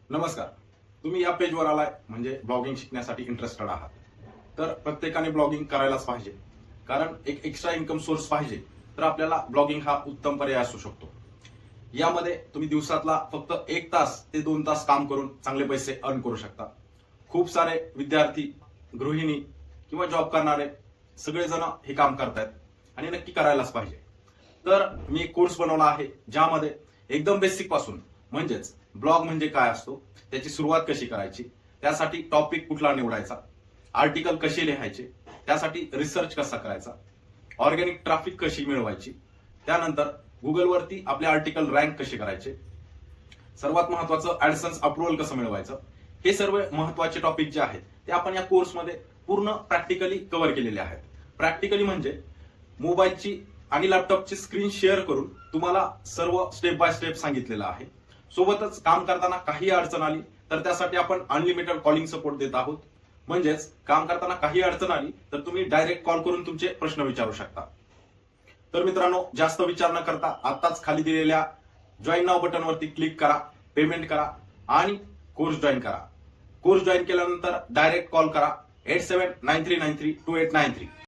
नमस्कार. तुम्ही या पेजवर आलाय म्हणजे ब्लॉगिंग शिकण्यासाठी इंटरेस्टेड आहात. तर प्रत्येकाने ब्लॉगिंग करायलाच पाहिजे, कारण एक एक्स्ट्रा इन्कम सोर्स पाहिजे. तर आपल्याला ब्लॉगिंग हा उत्तम पर्याय असू शकतो. यामध्ये तुम्ही दिवसातला फक्त 1 तास ते 2 तास काम करून चांगले पैसे अर्न करू शकता. खूप सारे विद्यार्थी, गृहिणी किंवा जॉब करणारे सगळेजण हे काम करतायत आणि नक्की करायलाच पाहिजे. तर मी एक कोर्स बनवला आहे, ज्यामध्ये एकदम बेसिक पासून म्हणजेच ब्लॉग म्हणजे काय असतो, त्याची सुरुवात कशी करायची, त्यासाठी टॉपिक कुठला निवडायचा, आर्टिकल कसे लिहायचे, त्यासाठी रिसर्च कसा करायचा, ऑर्गॅनिक ट्रॅफिक कशी मिळवायची, त्यानंतर गुगलवरती आपले आर्टिकल रँक कसे करायचे, सर्वात महत्वाचं ऍडसन्स अप्रुव्हल कसं मिळवायचं, हे सर्व महत्वाचे टॉपिक जे आहेत ते आपण या कोर्समध्ये पूर्ण प्रॅक्टिकली कव्हर केलेले आहेत. प्रॅक्टिकली म्हणजे मोबाईलची आणि लॅपटॉपची स्क्रीन शेअर करून तुम्हाला सर्व स्टेप बाय स्टेप सांगितलेलं आहे. सोबतच काम करताना काही अडचण आली तर त्यासाठी आपण अनलिमिटेड कॉलिंग सपोर्ट देत आहोत. म्हणजेच काम करताना काही अडचण आली तर तुम्ही डायरेक्ट कॉल करून तुमचे प्रश्न विचारू शकता. तर मित्रांनो, जास्त विचार न करता आताच खाली दिलेल्या जॉईन नाव बटनवरती क्लिक करा, पेमेंट करा आणि कोर्स जॉईन करा. कोर्स जॉईन केल्यानंतर डायरेक्ट कॉल करा 8793932893.